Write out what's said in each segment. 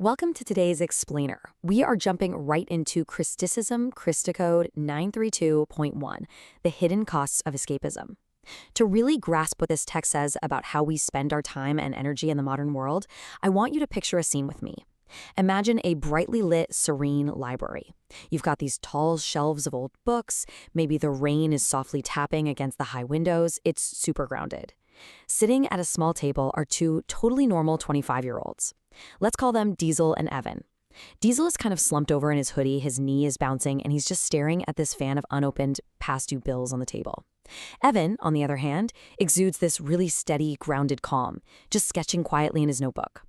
Welcome to today's Explainer. We are jumping right into Crysticism, Christocode 932.1, the hidden costs of escapism. To really grasp what this text says about how we spend our time and energy in the modern world, I want you to picture a scene with me. Imagine a brightly lit, serene library. You've got these tall shelves of old books, maybe the rain is softly tapping against the high windows, it's super grounded. Sitting at a small table are two totally normal 25-year-olds. Let's call them Diesel and Evan. Diesel is kind of slumped over in his hoodie, his knee is bouncing, and he's just staring at this fan of unopened past due bills on the table. Evan, on the other hand, exudes this really steady, grounded calm, just sketching quietly in his notebook.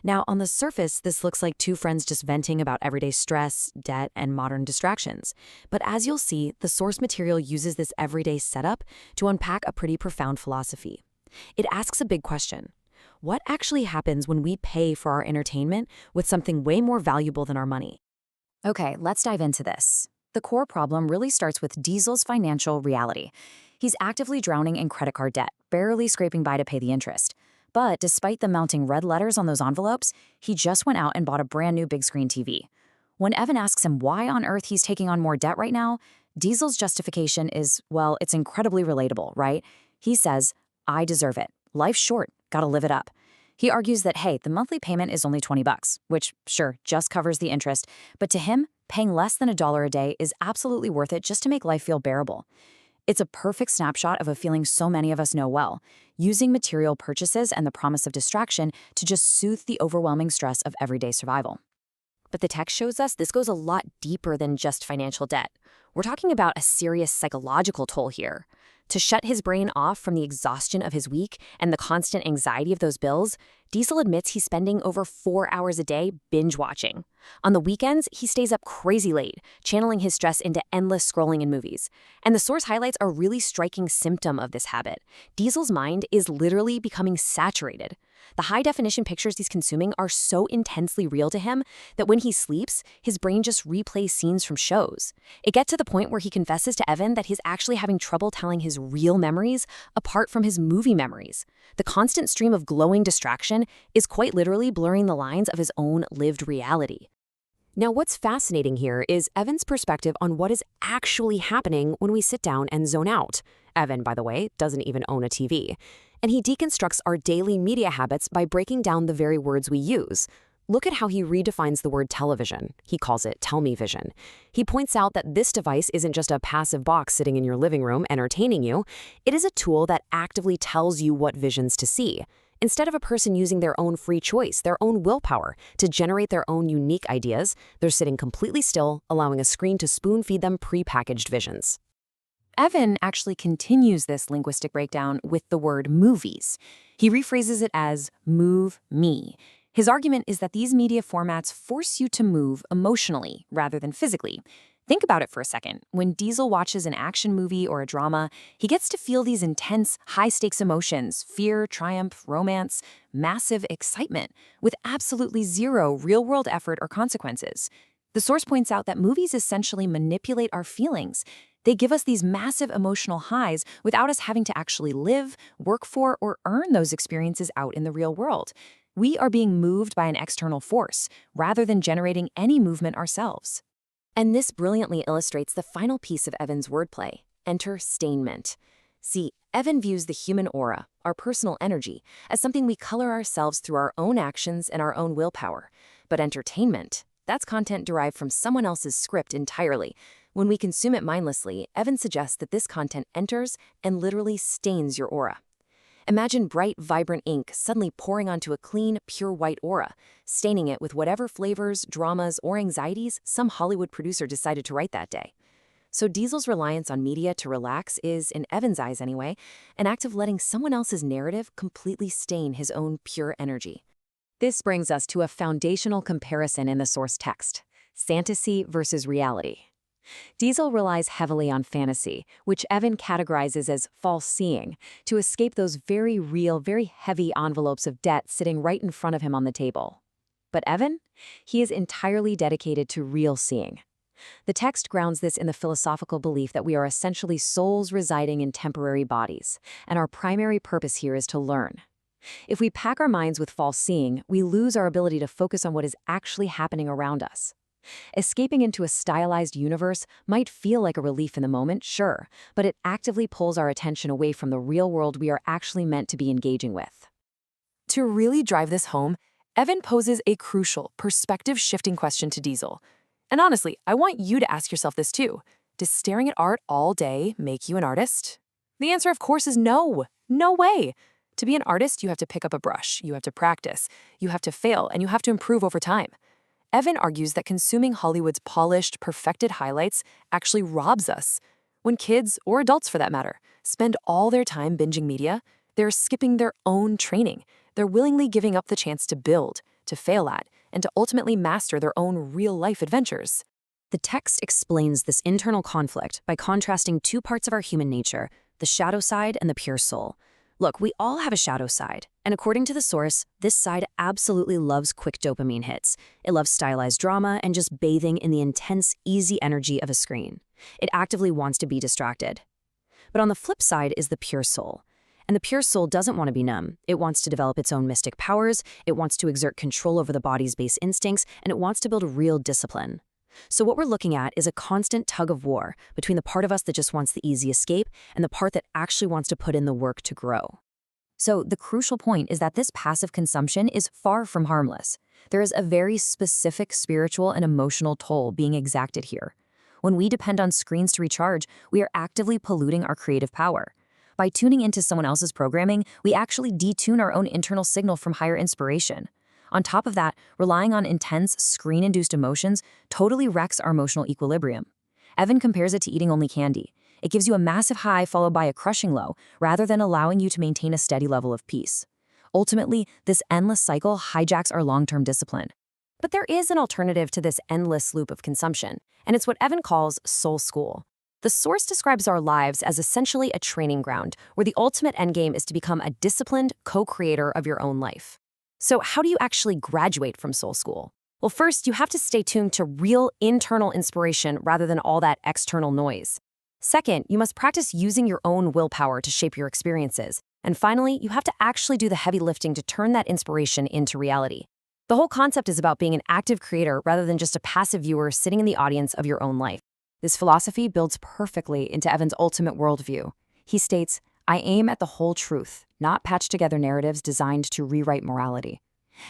Now, on the surface, this looks like two friends just venting about everyday stress, debt, and modern distractions. But as you'll see, the source material uses this everyday setup to unpack a pretty profound philosophy. It asks a big question. What actually happens when we pay for our entertainment with something way more valuable than our money? Okay, let's dive into this. The core problem really starts with Diesel's financial reality. He's actively drowning in credit card debt, barely scraping by to pay the interest. But despite the mounting red letters on those envelopes, he just went out and bought a brand new big screen TV. When Evan asks him why on earth he's taking on more debt right now, Diesel's justification is, well, it's incredibly relatable, right? He says, I deserve it. Life's short, gotta live it up. He argues that, hey, the monthly payment is only $20, which, sure, just covers the interest, but to him, paying less than $1 a day is absolutely worth it just to make life feel bearable. It's a perfect snapshot of a feeling so many of us know well, using material purchases and the promise of distraction to just soothe the overwhelming stress of everyday survival. But the text shows us this goes a lot deeper than just financial debt. We're talking about a serious psychological toll here. To shut his brain off from the exhaustion of his week and the constant anxiety of those bills, Diesel admits he's spending over 4 hours a day binge watching. On the weekends, he stays up crazy late, channeling his stress into endless scrolling in movies. And the source highlights a really striking symptom of this habit. Diesel's mind is literally becoming saturated. The high-definition pictures he's consuming are so intensely real to him that when he sleeps, his brain just replays scenes from shows. It gets to the point where he confesses to Evan that he's actually having trouble telling his real memories apart from his movie memories. The constant stream of glowing distraction is quite literally blurring the lines of his own lived reality. Now, what's fascinating here is Evan's perspective on what is actually happening when we sit down and zone out. Evan, by the way, doesn't even own a TV. And he deconstructs our daily media habits by breaking down the very words we use. Look at how he redefines the word television. He calls it tell-me-vision. He points out that this device isn't just a passive box sitting in your living room entertaining you. It is a tool that actively tells you what visions to see. Instead of a person using their own free choice, their own willpower, to generate their own unique ideas, they're sitting completely still, allowing a screen to spoon-feed them pre-packaged visions. Evan actually continues this linguistic breakdown with the word movies. He rephrases it as move me. His argument is that these media formats force you to move emotionally rather than physically. Think about it for a second. When Diesel watches an action movie or a drama, he gets to feel these intense, high-stakes emotions, fear, triumph, romance, massive excitement, with absolutely zero real-world effort or consequences. The source points out that movies essentially manipulate our feelings. They give us these massive emotional highs without us having to actually live, work for, or earn those experiences out in the real world. We are being moved by an external force, rather than generating any movement ourselves. And this brilliantly illustrates the final piece of Evan's wordplay, entertainment. See, Evan views the human aura, our personal energy, as something we color ourselves through our own actions and our own willpower. But entertainment, that's content derived from someone else's script entirely. When we consume it mindlessly, Evan suggests that this content enters and literally stains your aura. Imagine bright, vibrant ink suddenly pouring onto a clean, pure white aura, staining it with whatever flavors, dramas, or anxieties some Hollywood producer decided to write that day. So Diesel's reliance on media to relax is, in Evan's eyes anyway, an act of letting someone else's narrative completely stain his own pure energy. This brings us to a foundational comparison in the source text: fantasy versus reality. Diesel relies heavily on fantasy, which Evan categorizes as false seeing, to escape those very real, very heavy envelopes of debt sitting right in front of him on the table. But Evan? He is entirely dedicated to real seeing. The text grounds this in the philosophical belief that we are essentially souls residing in temporary bodies, and our primary purpose here is to learn. If we pack our minds with false seeing, we lose our ability to focus on what is actually happening around us. Escaping into a stylized universe might feel like a relief in the moment, sure, but it actively pulls our attention away from the real world we are actually meant to be engaging with. To really drive this home, Evan poses a crucial, perspective-shifting question to Diesel. And honestly, I want you to ask yourself this too. Does staring at art all day make you an artist? The answer, of course, is no. No way. To be an artist, you have to pick up a brush, you have to practice, you have to fail, and you have to improve over time. Evan argues that consuming Hollywood's polished, perfected highlights actually robs us. When kids, or adults for that matter, spend all their time binging media, they're skipping their own training. They're willingly giving up the chance to build, to fail at, and to ultimately master their own real-life adventures. The text explains this internal conflict by contrasting two parts of our human nature, the shadow side and the pure soul. Look, we all have a shadow side, and according to the source, this side absolutely loves quick dopamine hits. It loves stylized drama and just bathing in the intense, easy energy of a screen. It actively wants to be distracted. But on the flip side is the pure soul. And the pure soul doesn't want to be numb. It wants to develop its own mystic powers, it wants to exert control over the body's base instincts, and it wants to build real discipline. So what we're looking at is a constant tug of war between the part of us that just wants the easy escape and the part that actually wants to put in the work to grow. So the crucial point is that this passive consumption is far from harmless. There is a very specific spiritual and emotional toll being exacted here. When we depend on screens to recharge, we are actively polluting our creative power. By tuning into someone else's programming, we actually detune our own internal signal from higher inspiration. On top of that, relying on intense, screen-induced emotions totally wrecks our emotional equilibrium. Evan compares it to eating only candy. It gives you a massive high followed by a crushing low, rather than allowing you to maintain a steady level of peace. Ultimately, this endless cycle hijacks our long-term discipline. But there is an alternative to this endless loop of consumption, and it's what Evan calls soul school. The source describes our lives as essentially a training ground, where the ultimate endgame is to become a disciplined co-creator of your own life. So how do you actually graduate from soul school? Well, first, you have to stay tuned to real internal inspiration rather than all that external noise. Second, you must practice using your own willpower to shape your experiences. And finally, you have to actually do the heavy lifting to turn that inspiration into reality. The whole concept is about being an active creator rather than just a passive viewer sitting in the audience of your own life. This philosophy builds perfectly into Evan's ultimate worldview. He states, "I aim at the whole truth, not patched-together narratives designed to rewrite morality."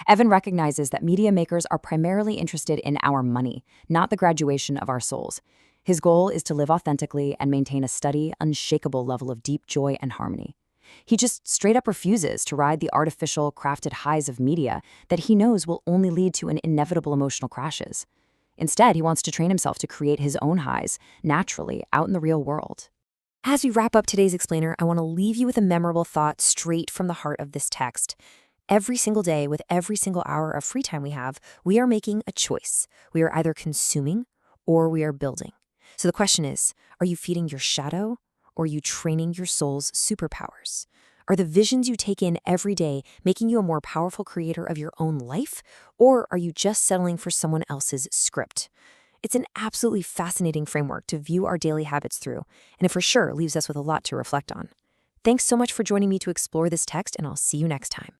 Evan recognizes that media makers are primarily interested in our money, not the graduation of our souls. His goal is to live authentically and maintain a steady, unshakable level of deep joy and harmony. He just straight up refuses to ride the artificial, crafted highs of media that he knows will only lead to an inevitable emotional crashes. Instead, he wants to train himself to create his own highs, naturally, out in the real world. As we wrap up today's explainer, I want to leave you with a memorable thought straight from the heart of this text. Every single day, with every single hour of free time we have, we are making a choice. We are either consuming or we are building. So the question is, are you feeding your shadow or are you training your soul's superpowers? Are the visions you take in every day making you a more powerful creator of your own life, or are you just settling for someone else's script? It's an absolutely fascinating framework to view our daily habits through, and it for sure leaves us with a lot to reflect on. Thanks so much for joining me to explore this text, and I'll see you next time.